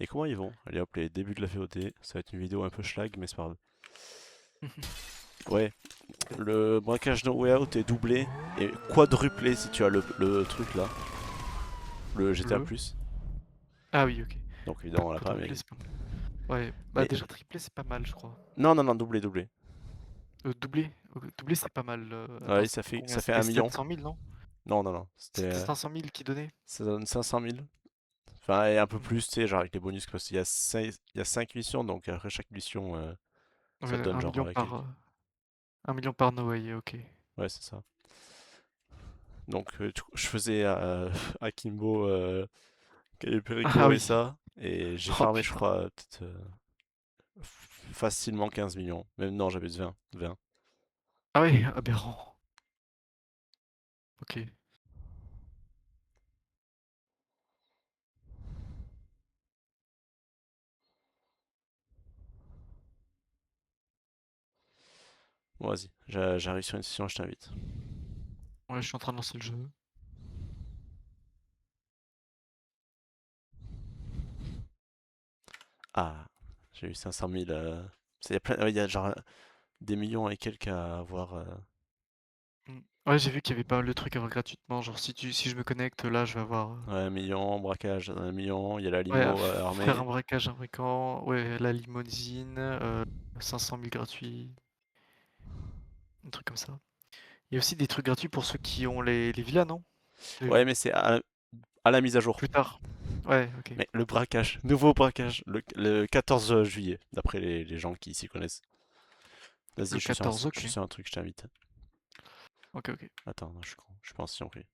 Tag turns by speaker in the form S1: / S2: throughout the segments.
S1: Et comment ils vont? Allez hop, les débuts de la VOD. Ça va être une vidéo un peu schlag, mais c'est pas grave. Ouais, le braquage No Way Out est doublé et quadruplé si tu as le truc là, le GTA+.
S2: Le. Ah oui, ok.
S1: Donc évidemment on l'a pas,
S2: Quadruplé,
S1: mais...
S2: c'est pas mal. Ouais, bah
S1: mais...
S2: déjà triplé, c'est pas mal, je crois.
S1: Non, non, non, doublé, doublé.
S2: Doublé, doublé, c'est pas mal. Attends,
S1: Ouais,
S2: c'était combien?
S1: ça fait
S2: C'était
S1: 1 million.
S2: 700 000, non?
S1: Non, non, non,
S2: C'était 500 000 qui donnait?
S1: ça donne 500 000. Enfin, et un peu
S2: Mhm.
S1: plus, tu sais, genre avec les bonus, parce qu'il y a 5 missions, donc après chaque mission, ça te
S2: Ouais,
S1: donne
S2: 1
S1: genre
S2: million par,
S1: quelques...
S2: 1 million par Noé, ok.
S1: Ouais, c'est ça. Donc je faisais Akimbo, Cayo
S2: Ah
S1: Perico et
S2: oui.
S1: ça, et j'ai
S2: Oh
S1: farmé, je
S2: putain.
S1: crois, peut-être facilement 15 millions. Même non, j'avais 20. 20.
S2: Ah oui, aberrant. Ok.
S1: Bon, vas-y, j'arrive sur une session, je t'invite.
S2: Ouais, je suis en train de lancer le jeu.
S1: Ah, j'ai eu 500 000. Il y a plein, il y a genre des millions et quelques à avoir.
S2: Mm. Ouais, j'ai vu qu'il y avait pas mal de trucs à voir gratuitement. Genre, si je me connecte, là, je vais avoir.
S1: Ouais, 1 million, braquage, 1 million, il y a la
S2: Ouais,
S1: limo
S2: faire un
S1: armée.
S2: braquage, un briquant. Ouais, la limousine. 500 000 gratuits. Un truc comme ça. Il y a aussi des trucs gratuits pour ceux qui ont les villas, non? J'ai
S1: Ouais,
S2: vu.
S1: mais c'est à la mise à jour.
S2: Plus tard. Ouais, ok.
S1: Mais le braquage, nouveau braquage, le 14 juillet, d'après les gens qui s'y connaissent. Vas-y,
S2: Le 14,
S1: je
S2: ok.
S1: suis sur un truc, je t'invite.
S2: Ok, ok.
S1: Attends, non, je suis con, je suis pas en session privée.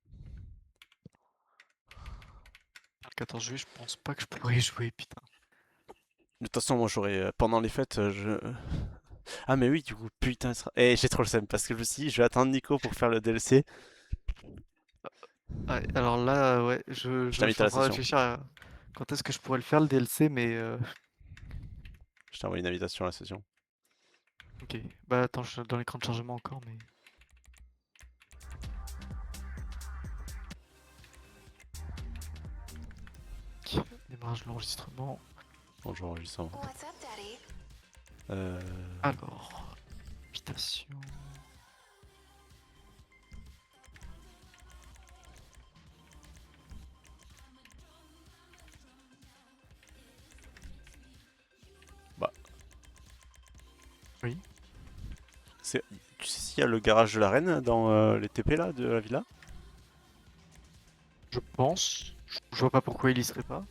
S2: Le 14 juillet, je pense pas que je pourrais y jouer, putain.
S1: De toute façon, moi j'aurais. Pendant les fêtes, je. Ah, mais oui, du coup, putain, j'ai trop le seum parce que je me suis dit, je vais attendre Nico pour faire le DLC.
S2: Ouais, alors là, ouais,
S1: Je
S2: je
S1: t'invite
S2: suis
S1: à
S2: en
S1: la
S2: train de
S1: session.
S2: réfléchir à quand est-ce que je pourrais le faire, le DLC, mais
S1: Je t'envoie une invitation à la session.
S2: ok. Bah attends, je suis dans l'écran de chargement encore, mais... Ok, démarrage de l'enregistrement.
S1: Bonjour, Justin.
S3: What's up, Daddy?
S1: Euh...
S2: Alors, invitation...
S1: Bah,
S2: Oui,
S1: c'est... Tu sais s'il y a le garage de la reine dans les TP là, de la villa?
S2: je pense. Je vois pas pourquoi il y serait pas.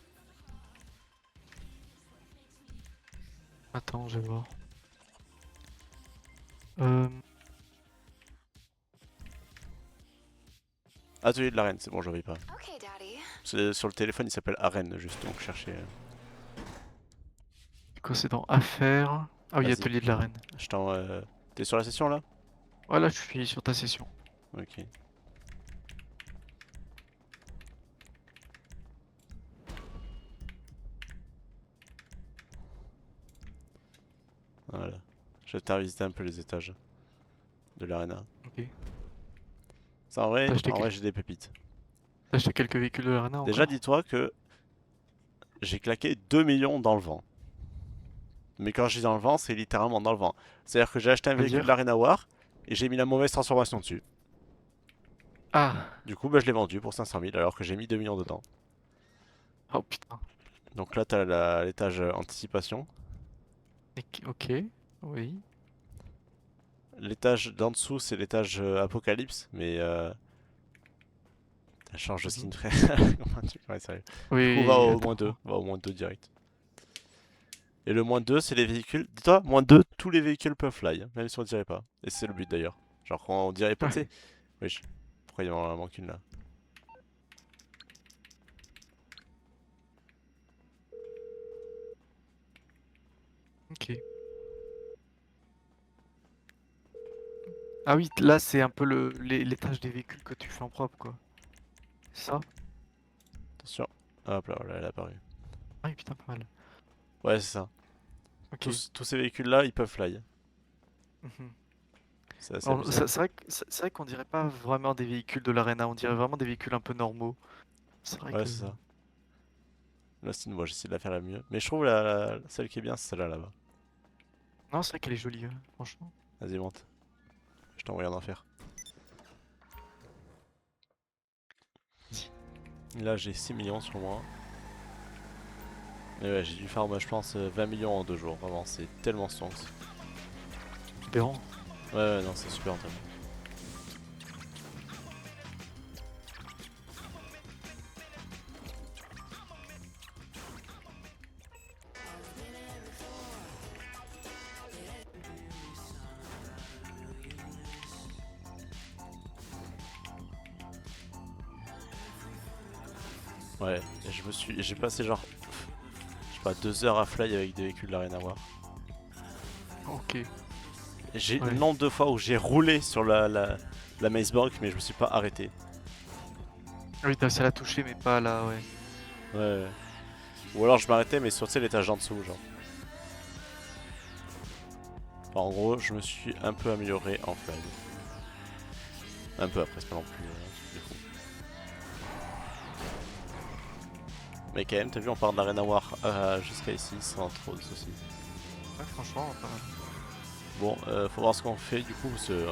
S2: Attends, je vais voir. Euh...
S1: Atelier de la reine, c'est bon, je pas.
S3: Okay, Daddy.
S1: Sur le téléphone, il s'appelle Arène, juste, donc cherchez.
S2: C'est quoi, c'est dans Affaires... Ah oui,
S1: Vas-y,
S2: Atelier de la Reine.
S1: je t'en. T'es sur la session là?
S2: Voilà, je suis sur ta session.
S1: Ok. Voilà. Je vais te faire visiter un peu les étages de l'arena.
S2: Ok.
S1: Ça,
S2: T'as acheté,
S1: en vrai, j'ai des pépites.
S2: t'as acheté quelques véhicules de l'Arena
S1: Déjà,
S2: encore?
S1: dis-toi que j'ai claqué 2 millions dans le vent. Mais quand je dis dans le vent, c'est littéralement dans le vent. C'est-à-dire que j'ai acheté un véhicule
S2: C'est-à-dire?
S1: d'Arena War et j'ai mis la mauvaise transformation dessus.
S2: Ah!
S1: Du coup, bah, je l'ai vendu pour 500 000 alors que j'ai mis 2 millions dedans.
S2: Oh putain.
S1: Donc là, t'as l'étage anticipation.
S2: Ok, oui.
S1: L'étage d'en dessous, c'est l'étage apocalypse, mais ça change de
S2: Mhm.
S1: skin, frère. Ouais, sérieux. Du coup,
S2: Oui,
S1: va au moins 2 direct. Et le moins 2 c'est les véhicules. Dis-toi, moins 2 tous les véhicules peuvent fly, hein, même si on dirait pas. Et c'est le but d'ailleurs. Genre, quand on dirait pas, tu sais.
S2: ouais.
S1: Wesh, pourquoi il en manque une là?
S2: Ok. Ah oui, là c'est un peu l'étage des véhicules que tu fais en propre, quoi. C'est ça?
S1: Attention. Hop là, voilà, elle est apparue.
S2: Ah oui, putain, pas mal.
S1: Ouais, c'est ça.
S2: Ok.
S1: Tous ces véhicules là, ils peuvent fly.
S2: Mhm.
S1: C'est assez
S2: Alors,
S1: abusé.
S2: c'est vrai qu'on dirait pas vraiment des véhicules de l'arena, on dirait vraiment des véhicules un peu normaux. C'est vrai
S1: Ouais,
S2: que...
S1: c'est ça. L'Austin, moi j'essaie de la faire la mieux. Mais je trouve celle qui est bien, c'est celle-là là-bas.
S2: Non, c'est vrai qu'elle est jolie, franchement.
S1: Vas-y, monte. Je t'envoie en enfer. Là j'ai 6 millions sur moi. Mais ouais, j'ai dû faire, moi je pense, 20 millions en 2 jours. Vraiment, c'est tellement stonks.
S2: Aberrant.
S1: Ouais, non, c'est super intéressant. Ouais, et j'ai passé genre, je sais pas, 2 heures à fly avec des véhicules de l'Arena War.
S2: Ok.
S1: J'ai
S2: Ouais.
S1: le nombre de fois où j'ai roulé sur la Maceborg, mais je me suis pas arrêté.
S2: Ah oui, t'as réussi à la toucher, mais pas là, ouais.
S1: Ouais. Ou alors je m'arrêtais, mais sur l'étage en dessous, genre. Enfin, en gros, je me suis un peu amélioré en fly. Un peu après, c'est pas non plus du fou. Mais quand même, t'as vu, on part de l'Arena War jusqu'à ici sans trop de soucis.
S2: Ouais, franchement, pas mal.
S1: Bon, faut voir ce qu'on fait du coup, parce que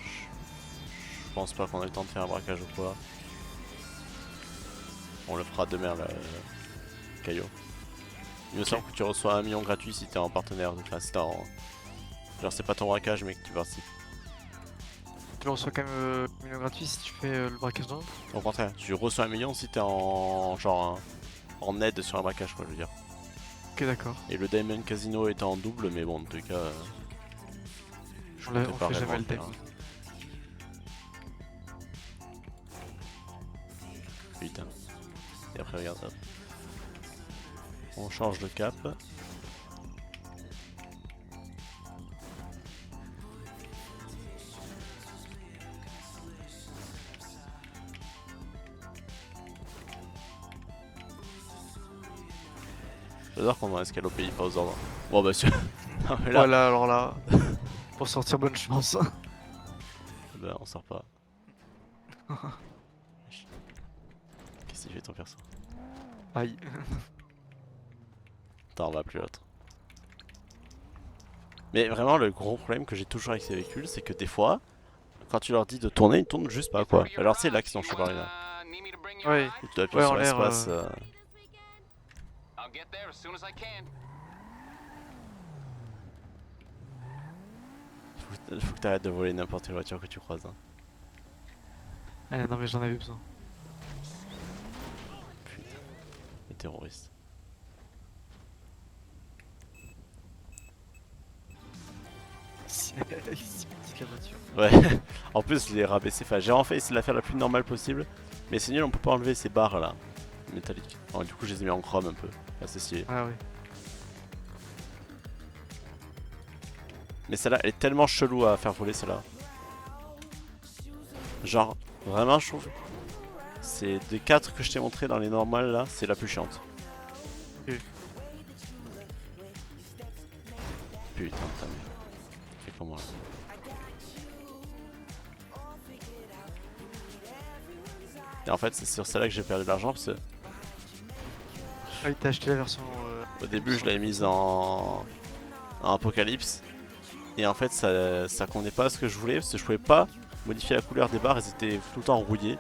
S1: je pense pas qu'on ait le temps de faire un braquage ou quoi. On le fera demain, là, Caillot. Il me semble que tu reçois 1 million gratuit si t'es en partenaire, enfin si t'es en... Genre c'est pas ton braquage mais que tu participes.
S2: Tu le reçois quand même million gratuit si tu fais le braquage d'un autre.
S1: Au contraire, tu reçois 1 million si t'es en... genre en aide sur un braquage quoi, je veux dire.
S2: Ok, d'accord.
S1: Et le Diamond Casino est en double, mais bon, en tout cas... je comptais
S2: On
S1: pas
S2: fait
S1: réellement
S2: jamais le
S1: faire,
S2: thème.
S1: Putain. Et après regarde hop. On change de cap. J'adore qu'on en escale au pays, pas aux ordres. Bon bah sûr. Non mais là,
S2: Voilà, alors là, pour sortir, bonne chance.
S1: bah on sort pas. Qu'est-ce qu'il fait ton perso?
S2: Aïe.
S1: Attends, on va plus l'autre. Mais vraiment, le gros problème que j'ai toujours avec ces véhicules, c'est que des fois, quand tu leur dis de tourner, ils tournent juste pas quoi. Alors c'est là qu'ils sont chauds par là.
S2: Ouais.
S1: Tu dois appuyer
S2: Ouais,
S1: sur
S2: en l'air.
S1: l'espace. Faut que t'arrêtes de voler n'importe quelle voiture que tu croises. Hein.
S2: Non, mais j'en avais besoin.
S1: Putain, les terroristes.
S2: Si petite la voiture.
S1: Ouais, en plus, je l'ai rabaissé. Enfin, j'ai en fait essayé de la faire la plus normale possible. Mais c'est nul, on peut pas enlever ces barres là, métalliques. Alors, du coup, je les ai mis en chrome un peu. Enfin, c'est stylé.
S2: Ah ouais.
S1: Mais celle-là, elle est tellement chelou à faire voler, celle-là. Genre, vraiment, je trouve. C'est des 4 que je t'ai montré dans les normales là, c'est la plus chiante.
S2: Ok.
S1: Putain, putain, mais. Fais comme moi là. Et en fait, c'est sur celle-là que j'ai perdu de l'argent parce que
S2: Ah oui, t'as acheté la version.
S1: au début, je l'avais mise en Apocalypse. Et en fait, ça convenait pas à ce que je voulais parce que je pouvais pas modifier la couleur des barres, elles étaient tout le temps rouillées.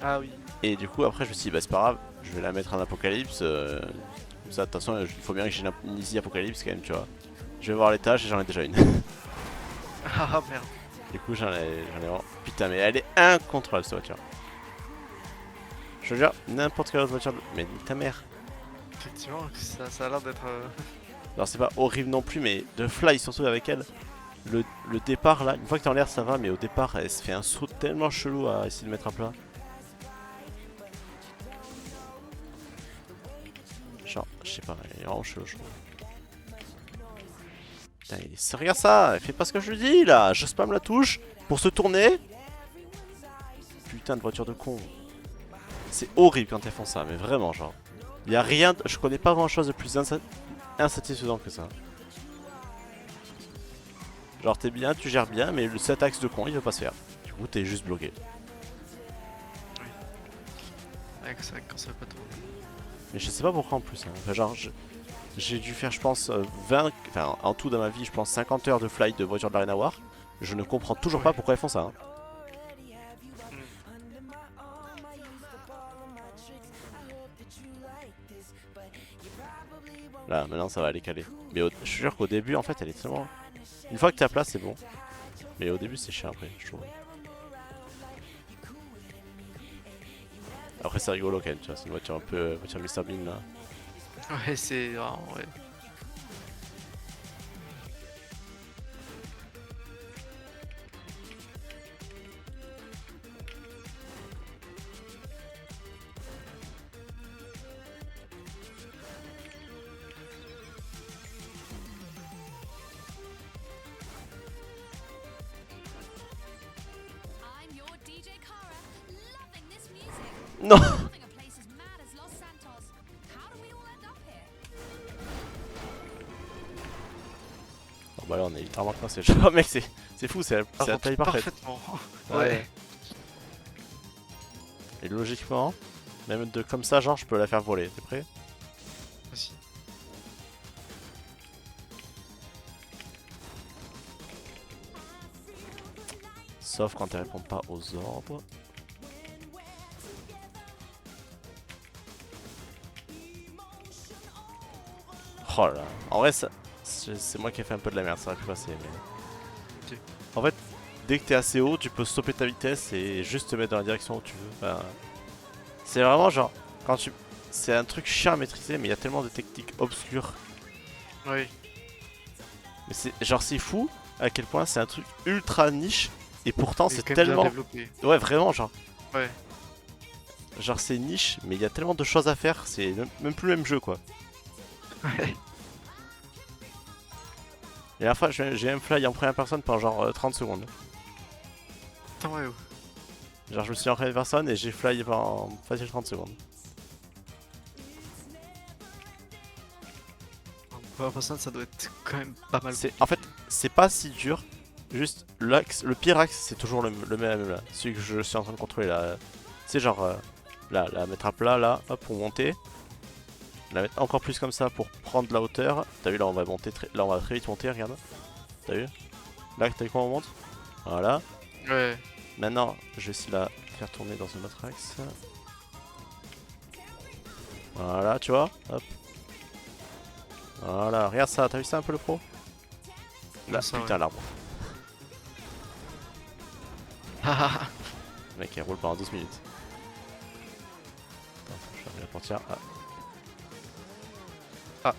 S2: Ah oui.
S1: Et du coup, après, je me suis dit, bah c'est pas grave, je vais la mettre en Apocalypse. Comme ça, de toute façon, il faut bien que j'ai une Easy Apocalypse quand même, tu vois. Je vais voir les tâches et j'en ai déjà une.
S2: Ah merde.
S1: Du coup, j'en ai vraiment. Putain, mais elle est incontrôlable cette voiture. Je veux dire, n'importe quelle autre voiture. Mais ta mère.
S2: Effectivement, ça a l'air d'être.
S1: Alors, c'est pas horrible non plus, mais de fly surtout avec elle. Le départ là, une fois que t'es en l'air, ça va, mais au départ, elle se fait un saut tellement chelou à essayer de mettre à plat. Genre, je sais pas, elle est vraiment chelou, je trouve. Putain, regarde ça, elle fait pas ce que je lui dis là. Je spam la touche pour se tourner. Putain de voiture de con. C'est horrible quand elles font ça, mais vraiment, genre. Y a rien, je connais pas grand chose de plus insatisfaisant que ça. Genre t'es bien, tu gères bien, mais le set axe de con il veut pas se faire. Du coup t'es juste bloqué.
S2: Ouais, c'est vrai que quand ça va pas tourner.
S1: Mais je sais pas pourquoi en plus. Hein. Enfin, genre, j'ai dû faire, je pense, 20, enfin en tout dans ma vie, je pense 50 heures de flight de voiture de l'Arena War. Je ne comprends toujours pas
S2: Ouais.
S1: pourquoi ils font ça. Hein. Là, maintenant ça va aller caler. Mais je suis sûr qu'au début, en fait, elle est tellement. Une fois que t'es à place, c'est bon. Mais au début, c'est chiant après, je trouve. Après, c'est rigolo quand même, tu vois. C'est une voiture un peu voiture Mr Bean là.
S2: Ouais, c'est vraiment, ouais.
S3: I'm your DJ Kara, loving this music.
S1: Non.
S3: Loving a place as mad as Los Santos. How do we all end up here?
S1: Bon, bah là, on est littéralement coincé. Oh, mec, c'est fou, c'est
S2: Ça
S1: la
S2: rentre
S1: taille parfaite.
S2: parfaitement.
S1: Ouais.
S2: Ouais.
S1: Et logiquement, même de comme ça, genre, je peux la faire voler. T'es prêt?
S2: Vas-y.
S1: Sauf quand elle répond pas aux ordres. Oh là, en vrai, c'est moi qui ai fait un peu de la merde, ça aurait pu passer. Mais...
S2: Ok.
S1: En fait, dès que t'es assez haut, tu peux stopper ta vitesse et juste te mettre dans la direction où tu veux. Enfin, c'est vraiment genre, quand tu. C'est un truc chiant à maîtriser, mais il y a tellement de techniques obscures.
S2: Oui.
S1: Mais c'est genre, c'est fou à quel point c'est un truc ultra niche et pourtant
S2: C'est
S1: c'est
S2: quand même bien
S1: tellement.
S2: développé.
S1: Ouais, vraiment, genre.
S2: Ouais.
S1: Genre, c'est niche, mais il y a tellement de choses à faire, c'est même plus le même jeu quoi.
S2: Ouais.
S1: Et à la fois, j'ai un fly en première personne pendant genre 30 secondes.
S2: Putain, ouais.
S1: Genre, je me suis en première personne et j'ai fly pendant facile 30 secondes.
S2: En première personne, ça doit être quand même pas mal.
S1: En fait, c'est pas si dur. Juste, le pire axe, c'est toujours le même là. Celui que je suis en train de contrôler là. C'est genre, là, la mettre à plat là, hop, pour monter. La mettre encore plus comme ça pour prendre la hauteur. T'as vu, là, on va monter là, on va très vite monter, regarde. T'as vu? Là, t'as vu comment on monte? Voilà.
S2: Ouais.
S1: Maintenant, je vais essayer de la faire tourner dans un autre axe. Voilà, tu vois? Hop. Voilà, regarde ça, t'as vu ça un peu le pro? Là,
S2: Ça,
S1: putain,
S2: ouais.
S1: l'arbre.
S2: Ah,
S1: Le mec, il roule pendant 12 minutes. Attends, je ferme la portière. Ah.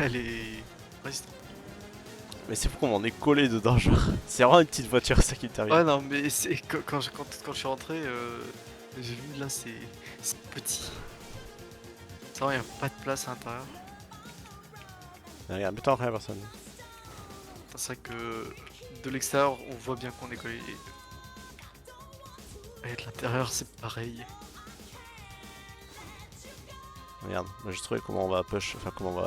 S2: elle est résistante.
S1: Mais c'est fou qu'on m'en est collé dedans, genre. C'est vraiment une petite voiture, ça qui termine.
S2: Ouais, non, mais c'est quand je suis rentré, j'ai vu là, c'est petit. C'est vrai, il n'y a pas de place à l'intérieur.
S1: Mais regarde, mets-toi en première personne.
S2: C'est vrai que de l'extérieur, on voit bien qu'on est collé. Et de l'intérieur, c'est pareil.
S1: Regarde, moi j'ai trouvé comment on va push, enfin comment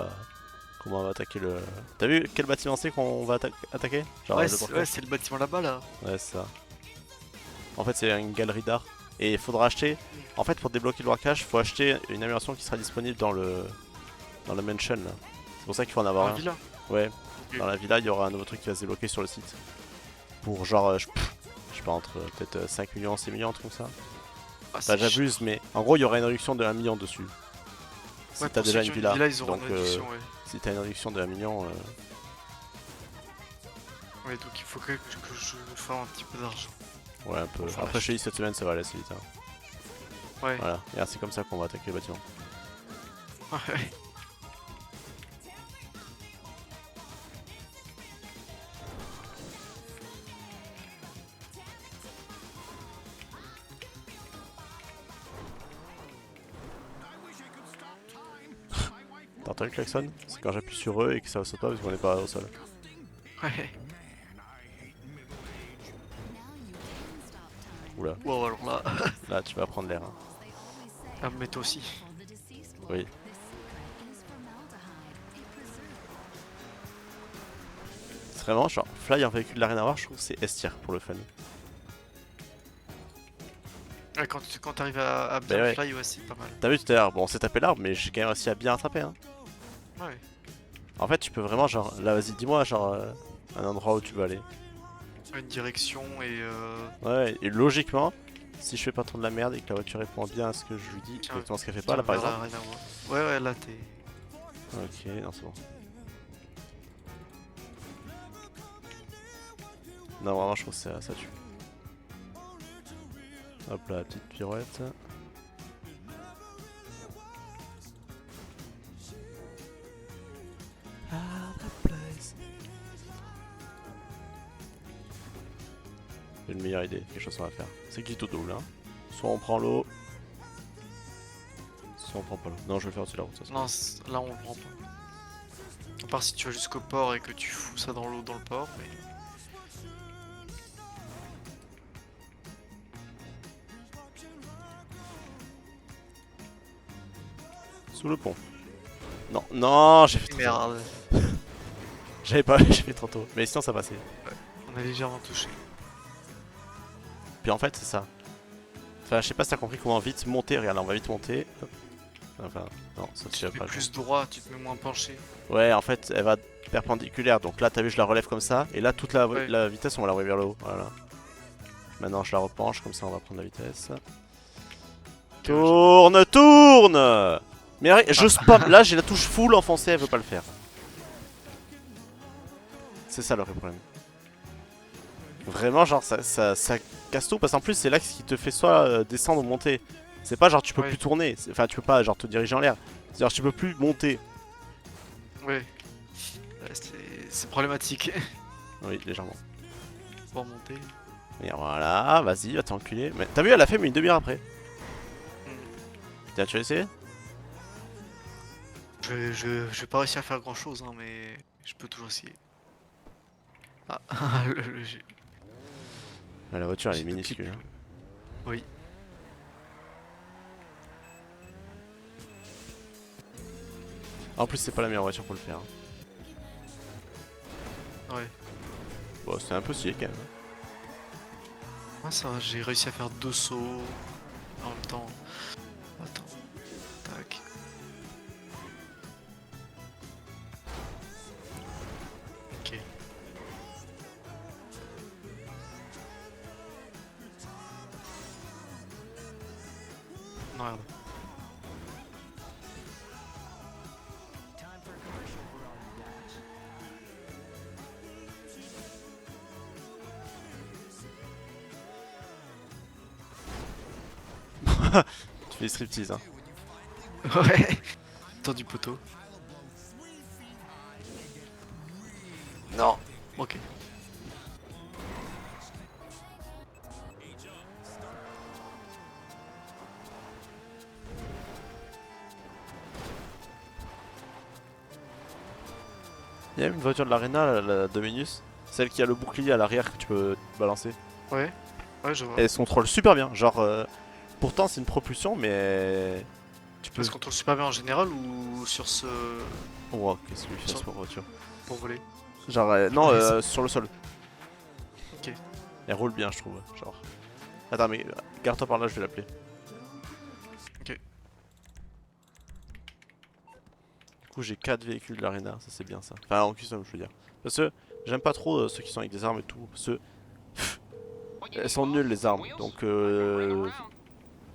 S1: on va attaquer le... T'as vu quel bâtiment c'est qu'on va attaquer? Genre
S2: Ouais,
S1: le
S2: c'est
S1: blocage.
S2: le bâtiment là-bas, là.
S1: Ouais, c'est ça. En fait, c'est une galerie d'art. Et il faudra acheter... En fait, pour débloquer le warcache, il faut acheter une amélioration qui sera disponible dans le mansion, là. C'est pour ça qu'il faut en
S2: Dans
S1: avoir
S2: la
S1: un.
S2: villa.
S1: Ouais,
S2: Ok.
S1: dans la villa, il y aura un nouveau truc qui va se débloquer sur le site. Pour genre, je sais pas, entre peut-être 5 millions, 6 millions, un truc comme ça.
S2: Ah,
S1: Enfin,
S2: c'est
S1: j'abuse, mais en gros, il y aura une réduction de 1 million dessus. Si
S2: Ouais,
S1: t'as
S2: pour
S1: déjà
S2: ceux
S1: une
S2: qui ont
S1: villa.
S2: ils auront
S1: Donc,
S2: une réduction, ouais.
S1: si t'as une réduction de 1 million,
S2: Ouais, donc il faut que je fasse un petit peu d'argent.
S1: ouais, un peu.
S2: Enfin,
S1: Après, je te dis, cette semaine, ça va aller assez vite. Hein.
S2: Ouais.
S1: Voilà, et c'est comme ça qu'on va attaquer le bâtiment.
S2: Ouais.
S1: T'as entendu le klaxon? C'est quand j'appuie sur eux et que ça saute pas parce qu'on est pas au sol.
S2: Ouais.
S1: Oula,
S2: Wow, alors là.
S1: là tu vas prendre l'air. Hein.
S2: Ah, mais toi aussi.
S1: Oui. C'est vraiment genre, fly en véhicule de l'Arena War, je trouve que c'est S tier pour le fun.
S2: Ouais, quand t'arrives à bien
S1: ouais.
S2: fly, ouais, c'est pas mal.
S1: T'as vu tout à l'heure, bon on s'est tapé l'arbre mais j'ai quand même réussi à bien attraper hein.
S2: Ouais.
S1: En fait tu peux vraiment genre, là vas-y dis-moi genre un endroit où tu veux aller.
S2: Une direction et
S1: Ouais, et logiquement, si je fais pas trop de la merde et que la voiture répond bien à ce que je lui dis,
S2: tiens,
S1: exactement ce qu'elle fait pas
S2: tiens
S1: là par
S2: vers la
S1: exemple.
S2: arena, ouais. Ouais, ouais, là t'es.
S1: Ok, non c'est bon. Non vraiment je trouve que ça tue. Hop là, petite pirouette. J'ai une meilleure idée, quelque chose qu'on va faire. C'est qui tout double hein. Soit on prend l'eau, soit on prend pas l'eau. Non je vais faire aussi la route ça.
S2: Non, là on le prend pas. À part si tu vas jusqu'au port et que tu fous ça dans l'eau dans le port, mais.
S1: Sous le pont. Non, non, j'ai fait trop tôt.
S2: Merde,
S1: J'avais pas, j'ai fait trop tôt. Mais sinon ça passait.
S2: on a légèrement touché.
S1: Puis en fait c'est ça. Enfin je sais pas si t'as compris comment vite monter. Regarde là on va vite monter. Hop. Enfin non ça
S2: Tu
S1: tire
S2: te mets
S1: pas.
S2: plus droit, tu te mets moins penché.
S1: Ouais en fait elle va perpendiculaire. Donc là t'as vu je la relève comme ça. Et là toute la,
S2: Ouais.
S1: la vitesse on va la envoyer vers le haut. Voilà. Maintenant je la repenche comme ça on va prendre la vitesse. Tourne, tourne. Mais je spam. Là j'ai la touche full enfoncée, elle veut pas le faire. C'est ça le vrai problème. Vraiment genre ça casse tout parce qu'en plus c'est l'axe qui te fait soit descendre ou monter. C'est pas genre tu peux
S2: Ouais.
S1: plus tourner. Enfin tu peux pas genre te diriger en l'air. C'est genre tu peux plus monter.
S2: Ouais. C'est problématique
S1: Oui légèrement.
S2: pour monter.
S1: Et voilà, vas-y, va t'enculer. Mais t'as vu elle a fait mais une demi-heure après. Tiens tu vas essayer.
S2: Je vais pas réussir à faire grand chose, hein, mais je peux toujours essayer. Ah, j'ai-
S1: Ouais, la voiture elle est
S2: j'ai doublé.
S1: minuscule. Hein.
S2: Oui.
S1: En plus c'est pas la meilleure voiture pour le faire. Hein.
S2: Ouais.
S1: Bon c'est un peu stylé quand même.
S2: Ah, ça va, j'ai réussi à faire 2 sauts en même temps. Attends. Tac. Ok. Non, regarde.
S1: Tu fais striptease hein.
S2: Ouais. Temps du poteau. Non. Ok.
S1: Il y a une voiture de l'arena, la Dominus. Celle qui a le bouclier à l'arrière que tu peux balancer.
S2: Ouais. Ouais, je vois.
S1: Et elle se contrôle super bien. Genre, pourtant c'est une propulsion, mais tu peux.
S2: Elle se contrôle super bien en général ou sur ce.
S1: Oh, wow, qu'est-ce que lui fait
S2: Sur-
S1: cette voiture?
S2: pour voler?
S1: Genre, non,
S2: Ouais,
S1: sur le sol.
S2: Ok.
S1: Elle roule bien, je trouve. Genre. Attends, mais garde-toi par là, je vais l'appeler.
S2: Ok.
S1: Du coup, j'ai 4 véhicules de l'arena, ça c'est bien ça. Enfin, en custom, je veux dire. Parce que j'aime pas trop ceux qui sont avec des armes et tout. Parce que. Elles sont nulles les armes. Donc,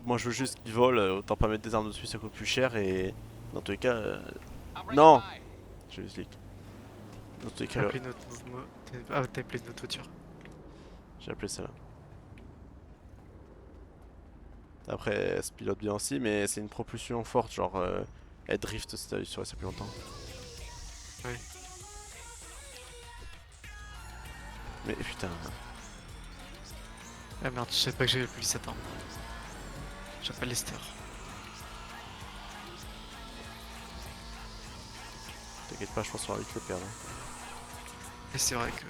S1: moi je veux juste qu'ils volent. Autant pas mettre des armes dessus, ça coûte plus cher. Et dans tous les cas. Non! Je l'explique. Dans tous les
S2: T'as
S1: cas,
S2: appelé notre mouvement. Ah, t'as appelé notre voiture.
S1: j'ai appelé celle-là. Après, elle se pilote bien aussi, mais c'est une propulsion forte, genre elle drift si t'as vu sur ça plus longtemps.
S2: Ouais.
S1: Mais putain,
S2: Ah merde, je savais pas que j'avais le plus 7 ans. J'appelle Lester.
S1: t'inquiète pas, je pense qu'on va vite le perdre.
S2: Et c'est vrai que.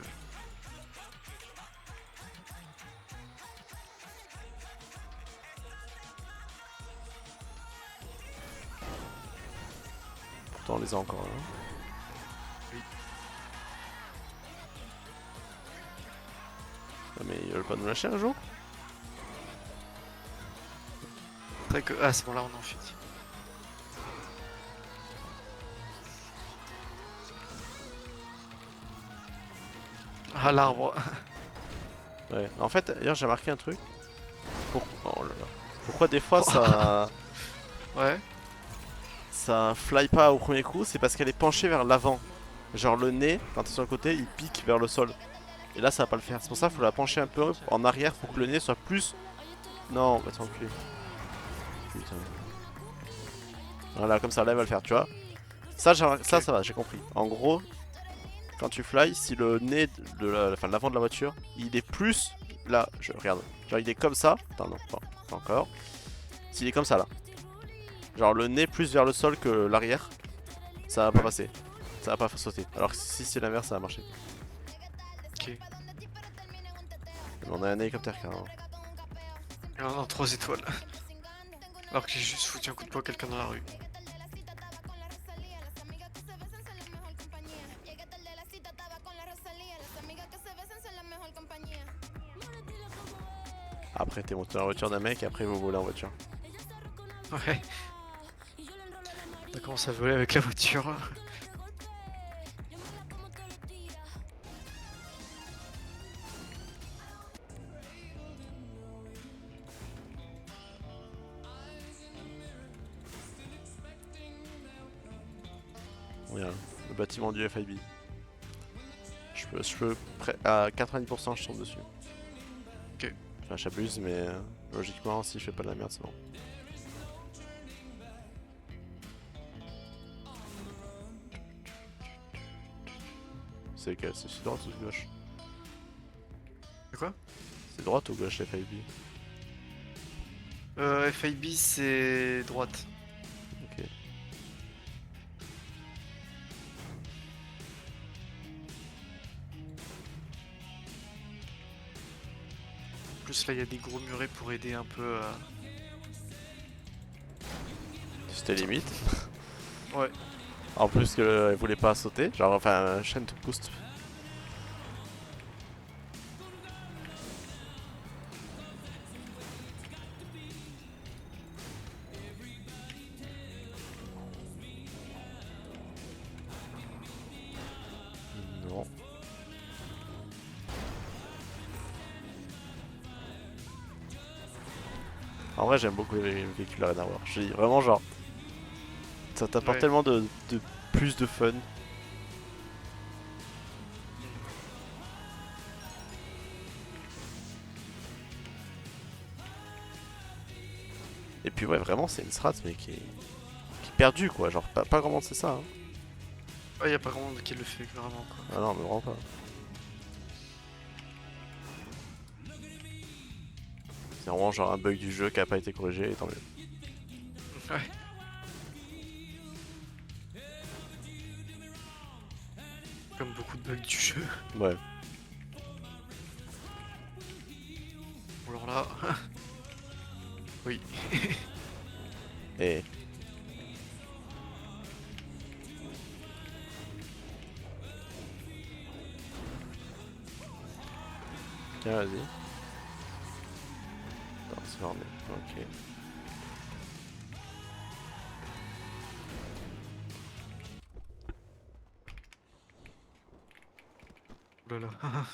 S1: Pourtant, on les a encore là.
S2: Oui.
S1: Ah, mais ils veulent pas nous lâcher un jour?
S2: Très que... Ah c'est bon là on est en fuite. Ah l'arbre.
S1: Ouais. En fait, d'ailleurs, j'ai remarqué un truc. Oh là là. Pourquoi des fois ça.
S2: Ouais.
S1: Ça fly pas au premier coup? C'est parce qu'elle est penchée vers l'avant. Genre le nez, quand t'es sur le côté, il pique vers le sol. Et là, ça va pas le faire. C'est pour ça qu'il faut la pencher un peu en arrière pour que le nez soit plus. Non, va t'enculer. Putain. Voilà, comme ça, là, elle va le faire, tu vois. Ça, ça va, j'ai compris. En gros, quand tu fly, si le nez de enfin, l'avant de la voiture, il est plus là, je regarde. Genre, il est comme ça. Attends, non, pas encore. S'il est comme ça là, genre le nez plus vers le sol que l'arrière, ça va pas passer. Ça va pas sauter. Alors que si c'est l'inverse, ça va marcher.
S2: Ok.
S1: On a un hélicoptère carrément.
S2: Et on a 3 étoiles. Alors que j'ai juste foutu un coup de poing à quelqu'un dans la rue.
S1: Après, t'es monté dans la voiture d'un mec et après, vous volez en voiture.
S2: Ouais. On a commencé à voler avec la voiture.
S1: Regarde, le bâtiment du FIB. Je peux à 90% je tombe dessus.
S2: Ok.
S1: Enfin, j'abuse, mais logiquement, si je fais pas de la merde, c'est bon. C'est lequel? C'est droite ou gauche?
S2: C'est quoi?
S1: C'est droite ou gauche FIB?
S2: FIB c'est droite.
S1: Ok.
S2: En plus là il y a des gros murets pour aider un peu à...
S1: C'était limite.
S2: Ouais.
S1: En plus qu'elle voulait pas sauter, genre enfin chaîne to boost. Non. En vrai j'aime beaucoup les véhicules Arena War. Je dis vraiment genre. Ça t'apporte
S2: Ouais.
S1: tellement de plus de fun. Et puis ouais vraiment c'est une strat mais qui est perdue quoi, genre pas vraiment c'est ça hein.
S2: Ouais, y a pas grand monde qui le fait vraiment quoi.
S1: Ah non mais vraiment pas. C'est vraiment genre un bug du jeu qui a pas été corrigé et tant mieux.
S2: Ouais. Comme beaucoup de bugs du jeu.
S1: Ouais.
S2: Bon, alors là... oui.
S1: Et tiens vas-y. Attends, c'est fermé. Ok.
S2: Oh là là.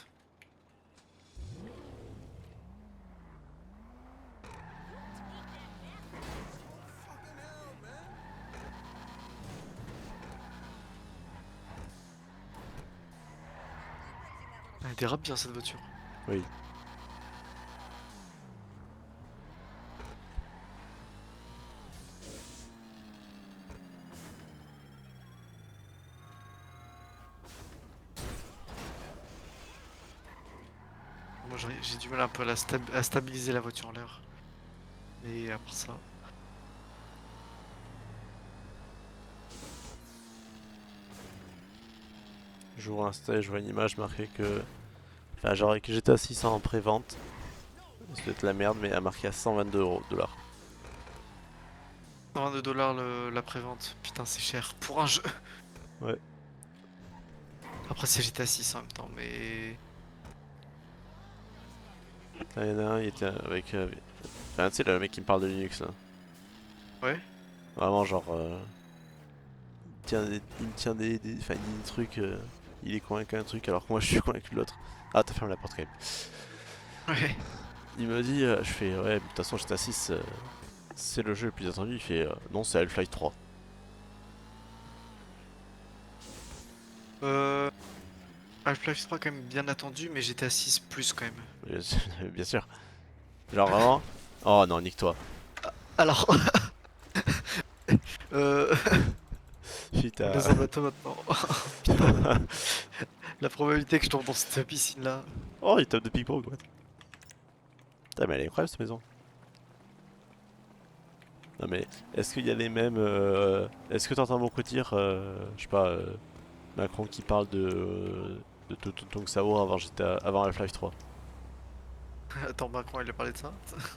S2: Elle dérape bien cette voiture.
S1: Oui.
S2: Moi j'ai du mal un peu à, à stabiliser la voiture en l'air. Et après ça...
S1: J'ouvre Insta et je vois une image marquée que. Enfin, genre que j'étais à 600 en pré-vente. Ça doit être la merde, mais elle a marqué à 122 $.
S2: 122 $ la prévente. Putain c'est cher pour un jeu.
S1: Ouais.
S2: Après c'est GTA 6 en même temps mais...
S1: Là, il y en a un, il était avec. Enfin, tu sais, le mec qui me parle de Linux là.
S2: Ouais.
S1: Vraiment, genre. Il me tient enfin, il dit des trucs. Il est convaincu d'un truc alors que moi je suis convaincu de l'autre. Ah, t'as fermé la porte quand même.
S2: Ouais.
S1: Il me dit, je fais, ouais, de toute façon, GTA 6, c'est le jeu le plus attendu. Il fait, non, c'est Half-Life 3.
S2: Euh... Half-Life 3 quand même bien attendu, mais GTA 6 plus quand même.
S1: Bien sûr. Bien sûr. Genre vraiment. Oh non, nique-toi.
S2: Alors, euh... on
S1: Putain.
S2: est en bateau maintenant. Putain, la probabilité que je tombe dans cette piscine là.
S1: Oh, il tape de ping-pong, quoi. Putain, mais elle est incroyable cette maison. Non, mais est-ce qu'il y a les mêmes. Est-ce que t'entends beaucoup dire, je sais pas, Macron qui parle de Tonton Sao avant Half-Life 3?
S2: Attends, Macron il a parlé de ça?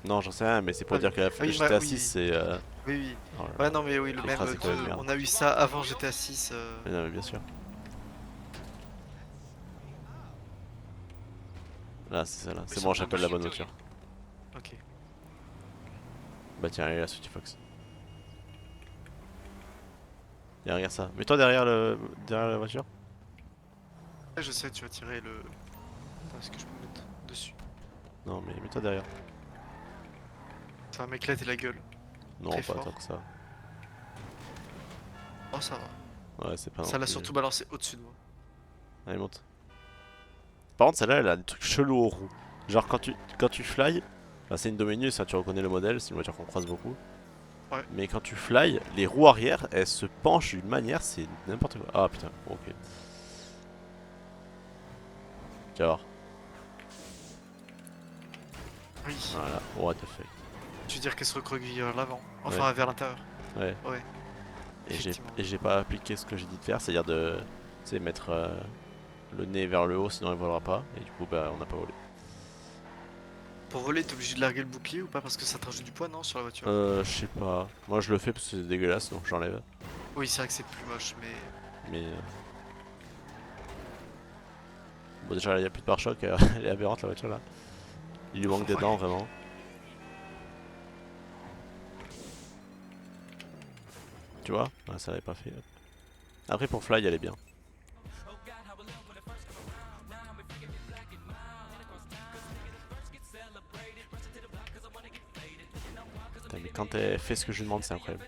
S1: Non, j'en sais rien, mais c'est pour
S2: Ah,
S1: dire que
S2: ah oui,
S1: GTA
S2: oui,
S1: 6
S2: oui.
S1: c'est.
S2: Oui, oui.
S1: Oh là
S2: Ouais,
S1: là,
S2: non, mais oui, le
S1: quelle
S2: même.
S1: phrase école de merde.
S2: On a eu ça avant GTA 6.
S1: Mais non, mais bien sûr. Là, c'est ça là. C'est bon, j'appelle la bonne voiture.
S2: Ok.
S1: Bah tiens, allez la Sweetie Fox. Et regarde ça. Mets-toi derrière la voiture.
S2: Là, je sais, tu vas tirer le. Attends, est-ce que je peux me mettre dessus?
S1: Non, mais mets-toi derrière.
S2: Ça va m'éclater la gueule.
S1: Non,
S2: Très
S1: pas
S2: fort.
S1: tant que ça.
S2: Oh, ça va.
S1: Ouais, c'est pas non
S2: Ça l'a
S1: plus.
S2: surtout balancé au-dessus de moi.
S1: Allez, monte. Par contre, celle-là, elle a des trucs chelous aux roues. Genre, quand tu fly, bah, c'est une Dominus, ça, tu reconnais le modèle, c'est une voiture qu'on croise beaucoup.
S2: Ouais.
S1: Mais quand tu fly, les roues arrière, elles se penchent d'une manière, c'est n'importe quoi. Ah putain, bon, ok. Tu vas voir.
S2: Oui.
S1: Voilà, what the fuck.
S2: Tu veux dire qu'elle se recroqueville vers l'avant. Enfin,
S1: Ouais.
S2: vers l'intérieur.
S1: Ouais.
S2: Ouais.
S1: Et
S2: Effectivement.
S1: j'ai pas appliqué ce que j'ai dit de faire, c'est-à-dire de tu sais, mettre le nez vers le haut, sinon il volera pas. Et du coup, bah, on n'a pas volé.
S2: Pour voler, t'es obligé de larguer le bouclier ou pas? Parce que ça te rajoute du poids, non, sur la voiture?
S1: Je sais pas. Moi, je le fais parce que c'est dégueulasse, donc j'enlève.
S2: Oui, c'est vrai que c'est plus moche, mais.
S1: Mais. Bon, déjà, il y a plus de pare-choc, elle est aberrante la voiture là. Il lui manque des dents, vraiment. Tu vois? Ouais, ça l'avait pas fait. Après, pour Fly, elle est bien. Putain, mais quand elle fait ce que je lui demande, c'est incroyable.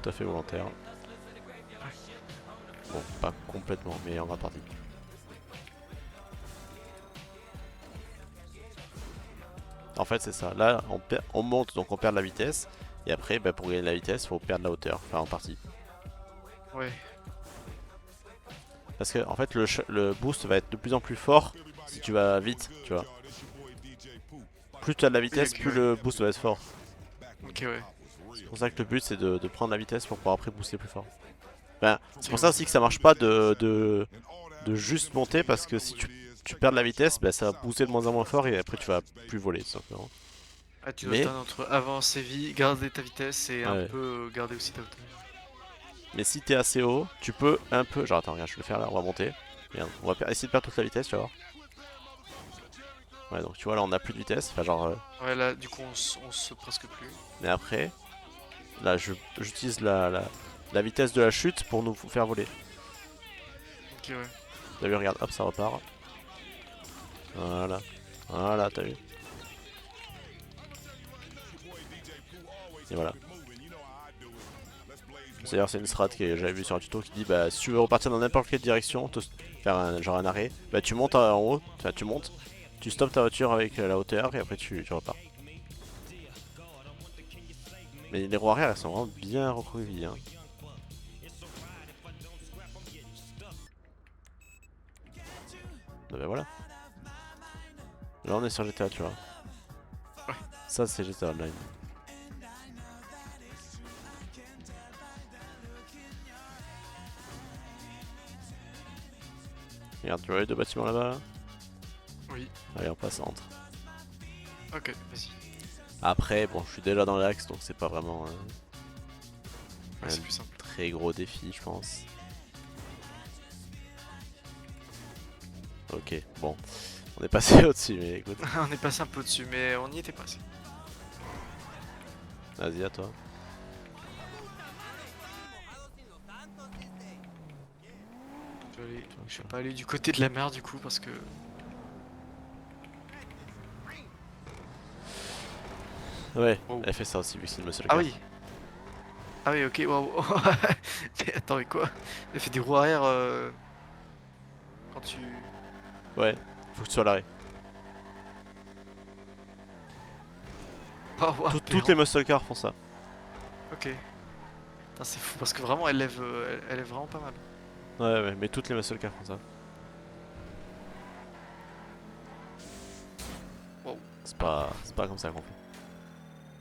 S1: Tout à fait volontaire. Bon, pas complètement, mais en grande partie. En fait, c'est ça. Là, on monte, donc on perd de la vitesse. Et après, bah, pour gagner de la vitesse, il faut perdre la hauteur. Enfin, en partie.
S2: Ouais.
S1: Parce que, en fait, le boost va être de plus en plus fort si tu vas vite, tu vois. Plus tu as de la vitesse,
S2: ok,
S1: plus
S2: ouais.
S1: le boost va être fort.
S2: Ok, ouais.
S1: C'est pour ça que le but, c'est de prendre la vitesse pour pouvoir après booster plus fort. Enfin, c'est pour
S2: Ok,
S1: ça aussi que ça marche pas de juste monter, parce que si tu perds de la vitesse, bah, ça va booster de moins en moins fort et après tu vas plus voler, tout simplement.
S2: Ah, tu dois
S1: Mais,
S2: alterner entre avancer vite, garder ta vitesse et un
S1: ouais.
S2: peu garder aussi ta hauteur.
S1: Mais si t'es assez haut, tu peux un peu. Genre, attends, regarde, je vais le faire là, on va monter. Regarde, on va essayer de perdre toute la vitesse, tu vas voir. Ouais, donc tu vois, là on a plus de vitesse. Enfin, genre.
S2: Ouais, là, du coup, on se saute presque plus.
S1: Mais après, là, j'utilise la vitesse de la chute pour nous faire voler.
S2: Ok, ouais.
S1: T'as vu, regarde, hop, ça repart. Voilà. Voilà, t'as vu. Et voilà. D'ailleurs, c'est une strat que j'avais vu sur un tuto qui dit bah si tu veux repartir dans n'importe quelle direction, faire genre un arrêt, bah tu montes en haut, enfin tu montes, tu stoppes ta voiture avec la hauteur et après tu repars. Mais les roues arrière elles sont vraiment bien recroquevillées. Hein. Bah voilà. Là on est sur GTA, tu vois.
S2: Ouais.
S1: Ça c'est GTA Online. Regarde, tu vois les deux bâtiments là-bas là.
S2: Oui.
S1: Allez, on passe entre.
S2: Ok, vas-y.
S1: Après, bon, je suis déjà dans l'axe donc c'est pas vraiment.
S2: Ouais, c'est plus simple.
S1: Très gros défi, je pense. Ok, bon. On est passé au-dessus, mais écoute.
S2: On est passé un peu au-dessus, mais on y était passé.
S1: Vas-y, à toi.
S2: Je vais pas aller du côté de la mer du coup parce que.
S1: Ouais,
S2: Oh.
S1: elle fait ça aussi, vu que c'est une muscle
S2: Ah
S1: car.
S2: oui. Ah oui, ok, waouh. Mais attends, mais quoi? Elle fait des roues arrière quand tu.
S1: Ouais, faut que tu sois à l'arrêt.
S2: Oh, wow,
S1: Toutes les muscle cars font ça.
S2: Ok. Putain, c'est fou parce que vraiment elle lève, elle lève vraiment pas mal.
S1: Ouais, ouais, mais toutes les muscle cars font ça.
S2: Wow.
S1: C'est pas comme ça qu'on fait.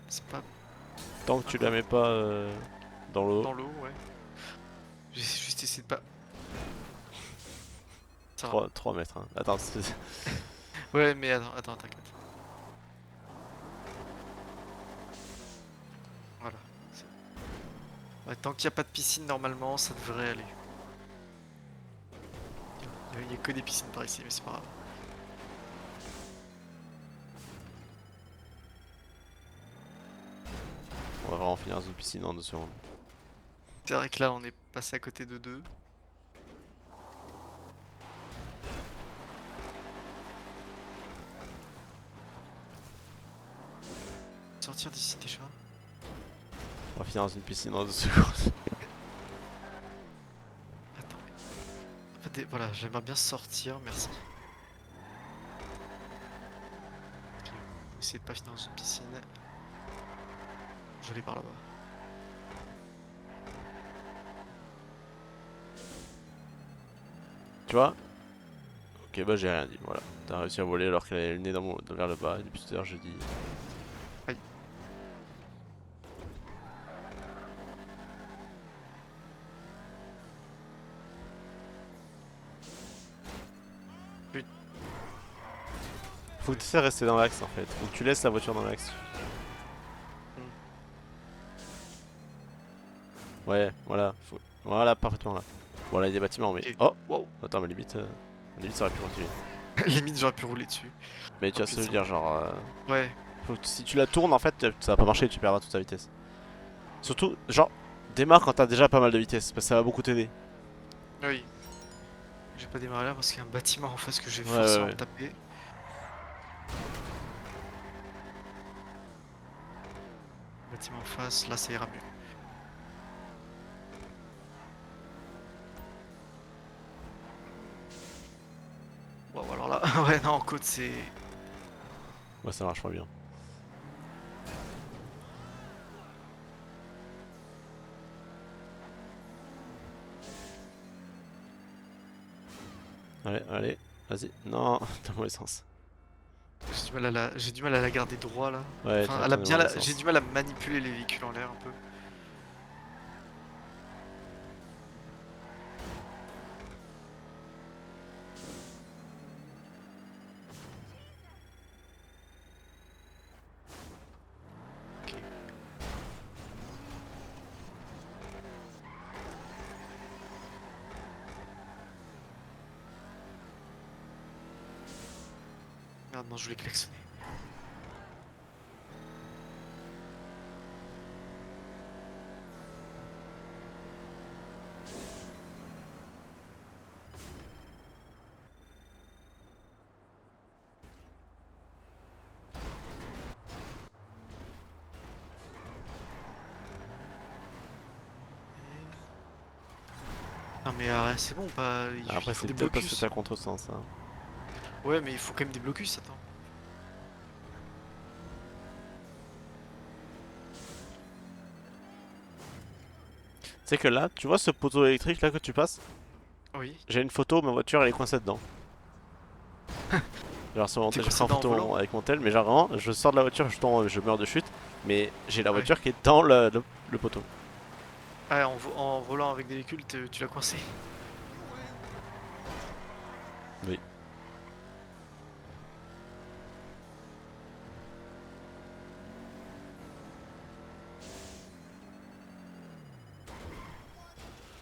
S2: C'est pas
S1: Tant que tu la mets pas dans l'eau.
S2: dans l'eau, ouais. J'ai juste essayé de pas. Ça va.
S1: 3 mètres. Hein. Attends,
S2: Ouais, mais attends, t'inquiète. Voilà. Ouais, tant qu'il n'y a pas de piscine, normalement, ça devrait aller. Il n'y a que des piscines par ici, mais c'est pas grave.
S1: on va vraiment finir dans une piscine en 2 secondes.
S2: C'est vrai que là, on est passé à côté de deux. Sortir d'ici déjà.
S1: On va finir dans une piscine en 2 secondes.
S2: Attends. En fait, voilà, j'aimerais bien sortir, merci. Ok, on va essayer de pas finir dans une piscine. Je vais par là-bas.
S1: Tu vois? Ok, bah j'ai rien dit, voilà. T'as réussi à voler alors qu'elle avait le nez vers le bas. Et depuis tout à l'heure, je dis.
S2: Aïe.
S1: Faut que tu essaies de rester dans l'axe en fait. Faut que tu laisses la voiture dans l'axe. Ouais, voilà. Voilà, parfaitement là. Bon, là, il y a des bâtiments, mais.
S2: Ok.
S1: Oh!
S2: Wow.
S1: Attends, mais limite, ça aurait pu continuer.
S2: Limite, j'aurais pu rouler dessus.
S1: Mais tu
S2: Oh,
S1: vas se
S2: putain.
S1: dire, genre.
S2: Ouais.
S1: Si tu la tournes, en fait, ça va pas marcher, tu perdras toute ta vitesse. Surtout, genre, démarre quand t'as déjà pas mal de vitesse, parce que ça va beaucoup t'aider.
S2: Oui. J'ai pas démarré là parce qu'il y a un bâtiment en face que j'ai
S1: Ouais,
S2: forcément
S1: ouais.
S2: tapé. Bâtiment en face, là ça ira mieux. Wow, alors là, ouais, non, en côte c'est.
S1: Ouais, ça marche pas bien. Allez, allez, vas-y. Non, t'as mauvais sens.
S2: J'ai du mal à la garder droit là.
S1: Ouais,
S2: Enfin,
S1: t'as
S2: elle a
S1: tourné
S2: bien
S1: dans le mauvais
S2: j'ai
S1: sens.
S2: du mal à manipuler les véhicules en l'air un peu. Ok. Merde, non, je voulais klaxonner. Non mais c'est bon, pas. Il
S1: Après,
S2: faut
S1: c'est
S2: des
S1: peut-être parce que
S2: blocus.
S1: t'as contresens. Hein.
S2: Ouais, mais il faut quand même des blocus, attends.
S1: Tu sais que là, tu vois ce poteau électrique là que tu passes?
S2: Oui.
S1: J'ai une photo, ma voiture elle est coincée dedans. Genre, sur mon
S2: T'es
S1: j'ai pris
S2: coincé
S1: en
S2: dans le
S1: photo
S2: volant?
S1: avec mon tel, mais genre vraiment, je sors de la voiture, je meurs de chute, mais j'ai la
S2: Ouais.
S1: voiture qui est dans le poteau.
S2: Ah, en volant avec des véhicules, tu l'as coincé.
S1: Oui.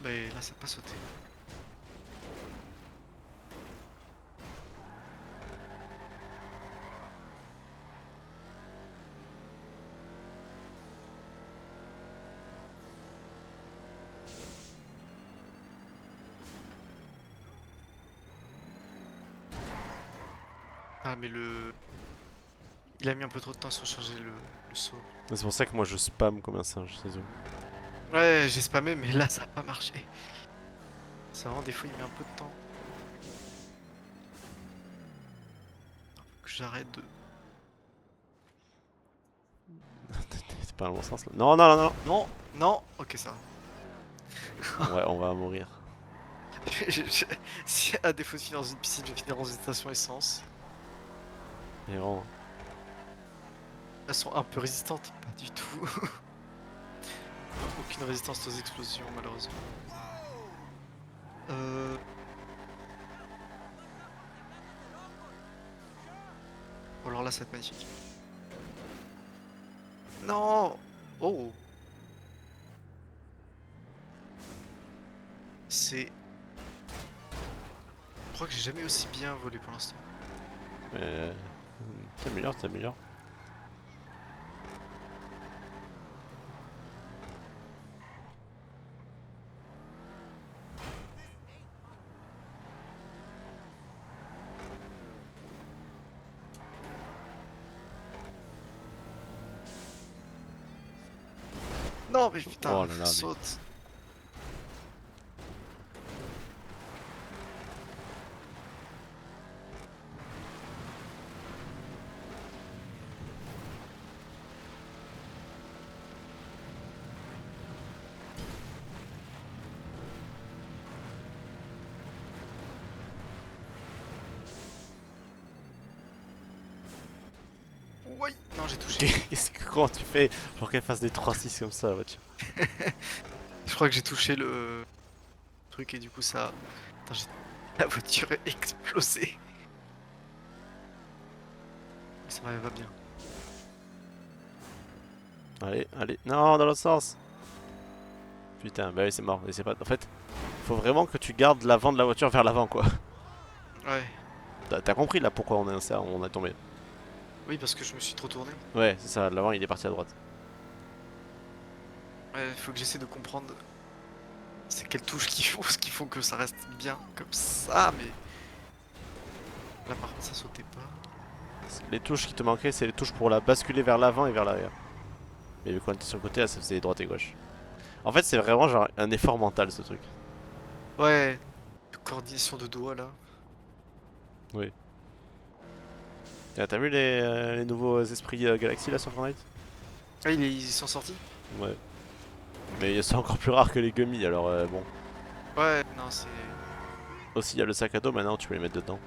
S2: Mais là, ça n'a pas sauté. Ah, mais le... Il a mis un peu trop de temps sur charger le saut.
S1: C'est pour ça que moi je spam comme un singe, c'est tout.
S2: Ouais, j'ai spammé, mais là, ça a pas marché. C'est vraiment, des fois, il met un peu de temps. Faut que j'arrête de...
S1: C'est pas dans le bon sens là. Non, non, non, non.
S2: Non, non, ok, ça va.
S1: Ouais, on va mourir.
S2: Si à défaut de finir dans une piscine, je vais finir dans une station essence.
S1: Et vraiment.
S2: Elles sont un peu résistantes, pas du tout. Aucune résistance aux explosions, malheureusement. Euh... Oh, alors là, ça va être magnifique. Non. Oh. C'est... Je crois que j'ai jamais aussi bien volé pour l'instant.
S1: Mais... T'améliores, t'améliores.
S2: Non, mais putain,
S1: Oh là là, mais-
S2: saute. Oui. Non, j'ai touché.
S1: Comment tu fais pour qu'elle fasse des 3-6 comme ça la voiture?
S2: Je crois que j'ai touché le truc et du coup ça... Attends, la voiture est explosée. Ça va bien.
S1: Allez, allez. Non, dans l'autre sens. Putain, bah oui, c'est mort. Mais c'est pas... En fait, faut vraiment que tu gardes l'avant de la voiture vers l'avant, quoi.
S2: Ouais.
S1: T'as compris là pourquoi on a tombé?
S2: Oui, parce que je me suis trop tourné.
S1: Ouais, c'est ça. L'avant, il est parti à droite.
S2: Ouais, faut que j'essaie de comprendre c'est quelles touches qui font que ça reste bien comme ça, mais... Là par contre ça sautait pas.
S1: Les touches qui te manquaient, c'est les touches pour la basculer vers l'avant et vers l'arrière. Mais vu qu'on était sur le côté, là, ça faisait droite et gauche. En fait, c'est vraiment genre un effort mental ce truc.
S2: Ouais, de coordination de doigts là.
S1: Tiens, t'as vu les nouveaux esprits Galaxy là sur Fortnite?
S2: Ah, ils sont sortis?
S1: Ouais. Mais c'est encore plus rare que les gummies, alors bon.
S2: Ouais, non, c'est...
S1: Aussi, il y a le sac à dos maintenant, tu peux les mettre dedans.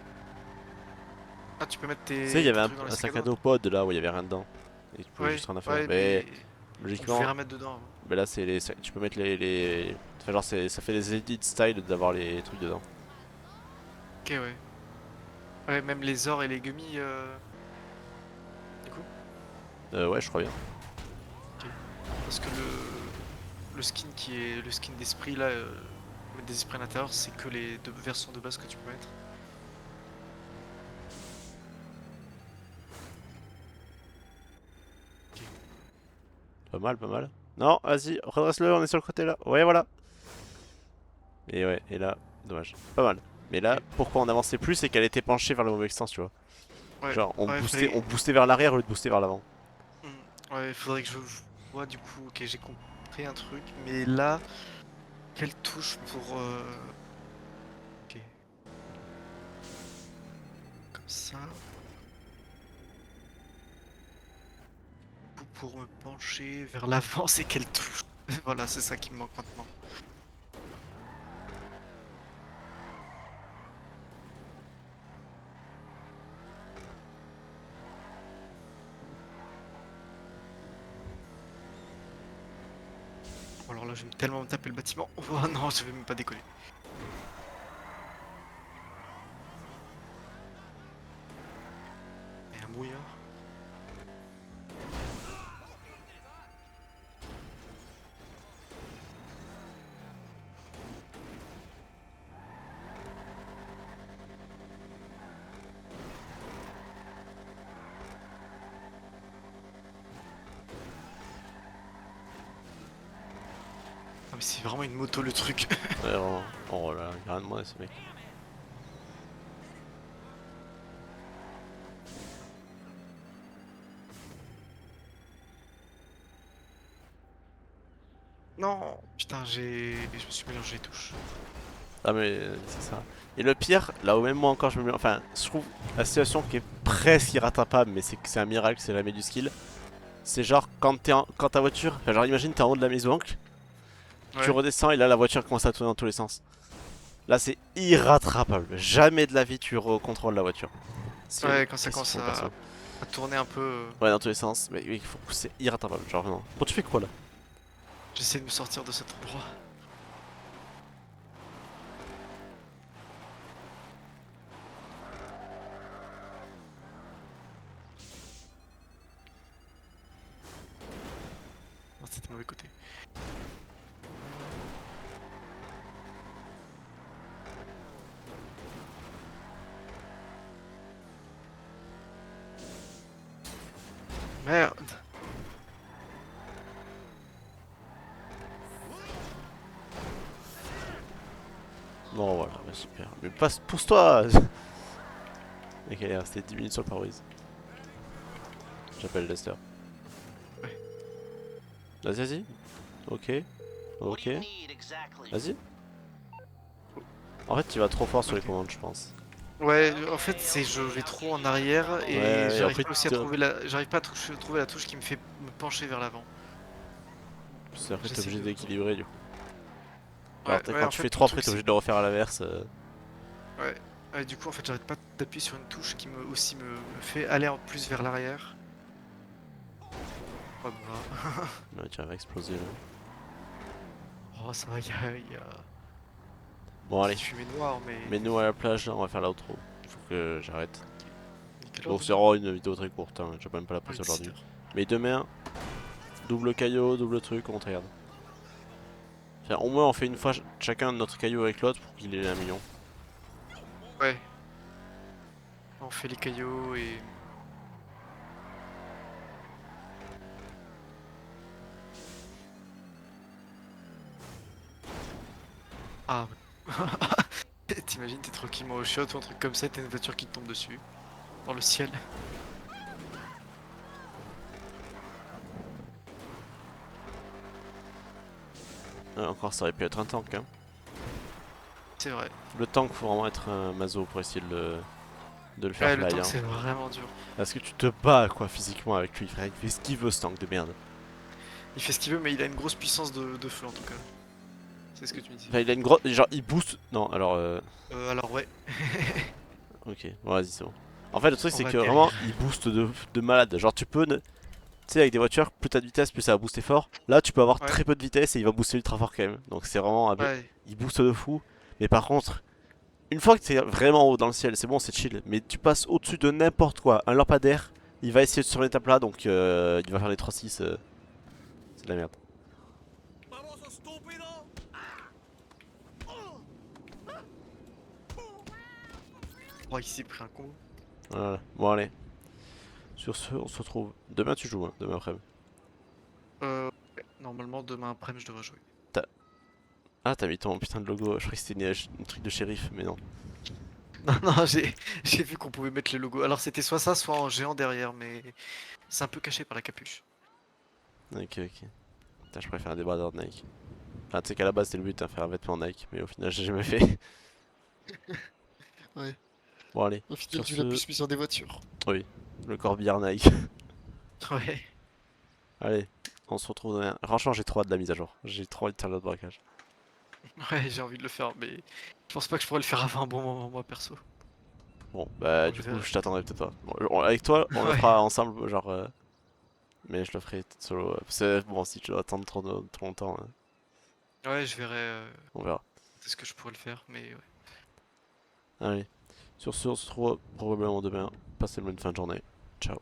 S2: Ah, tu peux mettre
S1: Tu
S2: tes...
S1: sais, il y avait
S2: tes
S1: un,
S2: trucs dans les
S1: un
S2: sacs
S1: sac à dos pod là où il y avait rien dedans. Et tu pouvais
S2: Ouais,
S1: juste rien à faire.
S2: ouais,
S1: Mais
S2: mais... On
S1: logiquement,
S2: pouvait rien mettre dedans.
S1: mais là, c'est tu peux mettre les... Enfin, genre, ça fait des edits style d'avoir les trucs dedans.
S2: Ok, ouais. Ouais, même les ors et les gummies... Du coup?
S1: Ouais, je crois bien.
S2: Parce que le skin qui est... Le skin d'esprit là... Mettre des esprits à l'intérieur, c'est que les deux versions de base que tu peux mettre.
S1: Pas mal, pas mal. Non, vas-y, redresse-le, on est sur le côté là. Ouais, voilà. Et ouais, et là, dommage. Pas mal. Mais là,
S2: Ok.
S1: pourquoi on avançait plus, c'est qu'elle était penchée vers le mauvais sens, tu vois.
S2: Ouais,
S1: Genre,
S2: ouais,
S1: on boostait vers l'arrière au lieu de booster vers l'avant.
S2: Ouais, faudrait que je vois du coup. Ok, j'ai compris un truc, mais là, quelle touche pour... Ok, comme ça. Pour me pencher vers l'avant, c'est quelle touche? Voilà, c'est ça qui me manque maintenant. Bon, alors là, je vais tellement me taper le bâtiment. Oh non, je vais même pas décoller. Et un brouillard. c'est vraiment une moto le truc.
S1: Ouais, vraiment. Oh là là, il a rien demandé ce mec.
S2: Non, putain, je me suis mélangé les touches.
S1: Ah mais c'est ça. Et le pire, là où même moi encore je me mets... Enfin, je trouve la situation qui est presque irrattrapable, mais c'est un miracle, c'est jamais du skill. C'est genre quand quand ta voiture... Enfin, genre imagine t'es en haut de la maison, tu
S2: Ouais.
S1: redescends et là la voiture commence à tourner dans tous les sens. Là c'est irrattrapable. Jamais de la vie tu recontrôles la voiture.
S2: Ouais, quand ça
S1: Qu'est-ce
S2: commence
S1: qu'ils font, perso
S2: à tourner un peu,
S1: Ouais, dans tous les sens. Mais oui, c'est irrattrapable, genre vraiment. Bon, tu fais quoi là?
S2: j'essaie de me sortir de cet endroit. Non, c'était mauvais côté. Merde.
S1: Non, voilà, bah, super. Mais passe, pousse-toi. Ok, il est resté 10 minutes sur le pare-brise. J'appelle Lester.
S2: Ouais.
S1: Vas-y, vas-y. Ok. Ok. Vas-y. En fait, tu vas trop fort sur les
S2: Ok.
S1: commandes, je pense.
S2: Ouais, en fait, je vais trop en arrière et
S1: Ouais, et
S2: j'arrive
S1: après,
S2: pas aussi à j'arrive pas à trouver la touche qui me fait me pencher vers l'avant.
S1: après t'es
S2: J'essaie
S1: obligé
S2: de.
S1: d'équilibrer du coup. Alors,
S2: Ouais,
S1: quand
S2: en
S1: tu
S2: fait,
S1: fais
S2: le
S1: 3 après,
S2: truc,
S1: t'es
S2: c'est.
S1: obligé de le refaire à l'inverse.
S2: Ouais. Ouais, du coup, en fait, j'arrête pas d'appuyer sur une touche qui me fait aller en plus vers l'arrière. Oh, bah.
S1: Ouais, tu vas exploser là.
S2: Oh, ça va, il y a
S1: Bon, allez.
S2: petite fumée noire, mais.
S1: Mets-nous à la plage, là, on va faire l'outro. Faut que j'arrête.
S2: Il est quelle heure
S1: Donc, c'est
S2: déjà?
S1: vraiment une vidéo très courte, hein. J'ai même pas la
S2: Ouais,
S1: poster aujourd'hui.
S2: 17 h.
S1: Mais demain, double caillot, double truc, on te regarde. Enfin, au moins, on fait une fois chacun notre caillou avec l'autre pour qu'il ait 1 million.
S2: Ouais. On fait les caillots et. Ah. T'imagines, t'es tranquillement au shot ou un truc comme ça, t'as une voiture qui te tombe dessus. Dans le ciel.
S1: Encore, ça aurait pu être un tank, hein.
S2: C'est vrai.
S1: Le tank, faut vraiment être un maso pour essayer de le faire
S2: Ouais, le
S1: fly,
S2: tank,
S1: hein.
S2: c'est vraiment dur.
S1: Parce que tu te bats, quoi, physiquement avec lui, frère. Il fait ce qu'il veut, ce tank de merde.
S2: Il fait ce qu'il veut, mais il a une grosse puissance de feu en tout cas. C'est ce que tu me dis.
S1: Enfin, il a une grosse. Genre, il booste. Non, alors.
S2: Alors ouais,
S1: Ok, bon, vas-y, c'est bon. En fait, le truc,
S2: on
S1: c'est
S2: va
S1: que vraiment,
S2: atterrir.
S1: il booste de malade. Genre, tu peux. Tu sais, avec des voitures, plus t'as de vitesse, plus ça va booster fort. Là, tu peux avoir
S2: Ouais,
S1: très peu de vitesse et il va booster ultra fort quand même. Donc, c'est vraiment.
S2: ouais,
S1: Il booste de fou. Mais par contre, une fois que t'es vraiment haut dans le ciel, c'est bon, c'est chill. Mais tu passes au-dessus de n'importe quoi. Un lampadaire, il va essayer de sur l'étape là, donc il va faire les 3-6. C'est de la merde.
S2: oh, il s'est pris un con.
S1: Voilà. Bon, allez. Sur ce, on se retrouve. Demain, tu joues, hein, demain après-midi.
S2: Ouais, normalement demain après-midi je devrais jouer.
S1: Ah, t'as mis ton putain de logo. Je croyais que c'était un truc de shérif, mais non.
S2: Non, non, j'ai vu qu'on pouvait mettre le logo. Alors c'était soit ça, soit en géant derrière, mais c'est un peu caché par la capuche.
S1: Ok, ok. Putain, je préfère un débardeur de Nike. Enfin, tu sais qu'à la base, c'était le but, hein, faire un vêtement Nike, mais au final, j'ai jamais fait.
S2: Ouais,
S1: Bon, allez.
S2: au final
S1: Sur
S2: tu l'as
S1: ce,
S2: plus mis sur des voitures.
S1: oui, le corbillard Nike.
S2: Ouais,
S1: Allez, on se retrouve demain. Franchement, j'ai trop hâte de la mise à jour. J'ai trop envie de faire le braquage.
S2: ouais, j'ai envie de le faire, mais je pense pas que je pourrais le faire avant un bon moment, moi perso.
S1: Bon, bah,
S2: Bon,
S1: du
S2: je
S1: coup,
S2: verrai.
S1: je t'attendrai peut-être pas. Bon, avec toi, on le
S2: Ouais,
S1: fera ensemble, genre. Mais je le ferai peut-être solo. Parce que, bon, si tu dois attendre trop longtemps,
S2: ouais, je verrai
S1: on verra.
S2: est-ce que je pourrais le faire, mais ouais.
S1: Allez. Sur ce, on se retrouve probablement demain. Passez une bonne fin de journée. Ciao.